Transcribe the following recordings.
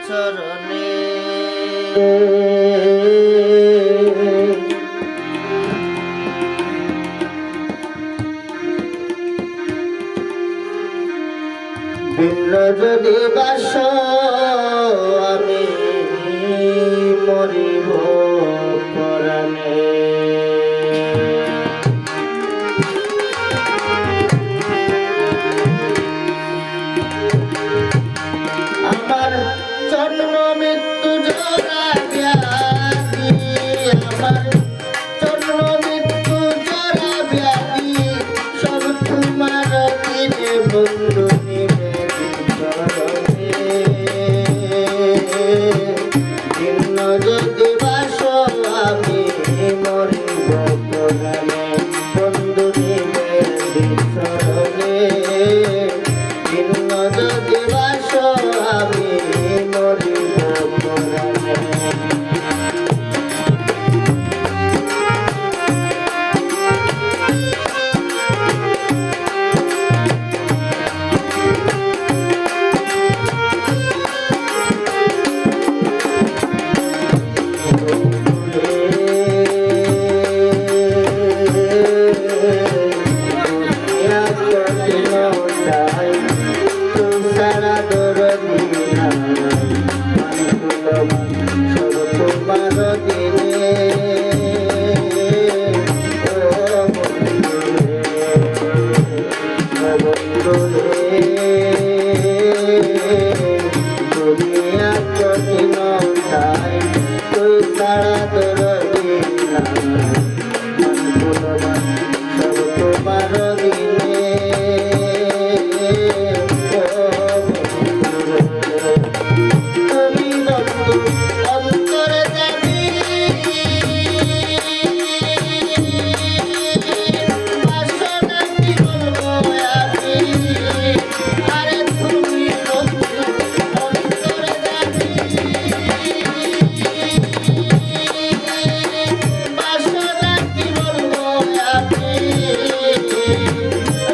চরণে ভিন্ন যদি বাস আমি মরিব পরাণে। আমার জন্ম মৃত্যু জোড়া ব্যাধি, আমার জন্ম মৃত্যু জোড়া ব্যাধি সব তোমার দিনে বন্ধু ভিন্ন যদি বাস আমি মরিব পরাণে বন্ধু নিবের চরণে। ভিন্ন যদি বাস আমি মরিব পরাণে। দুনিয়া কঠিন তাই তুই তারা তোর দিনা সব তোমার দিনে। তুমি বন্ধু অন্তরে জানি বাসনা কি বলবো আমি। আরে তুমি বন্ধু অন্তরে জানি বাসনা কি বলবো আমি।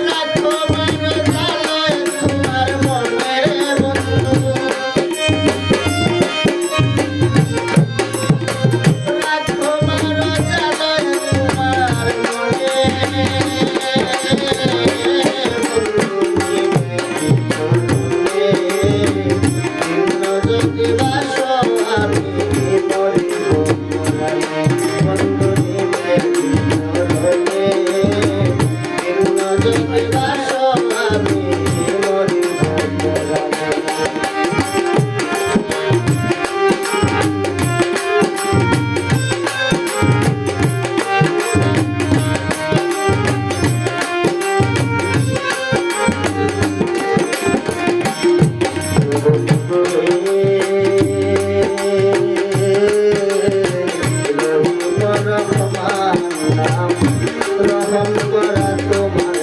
রাখো মানো জানায় তোমার মনের বন্ধু, রাখো মানো জানায় তোমার মনে ভিন্ন যদি বাস আমি মরিব পরাণে বন্ধু নিবের চরণে। ভিন্ন যদি বাস আমি মরিব পরাণে। রহম করা তোমার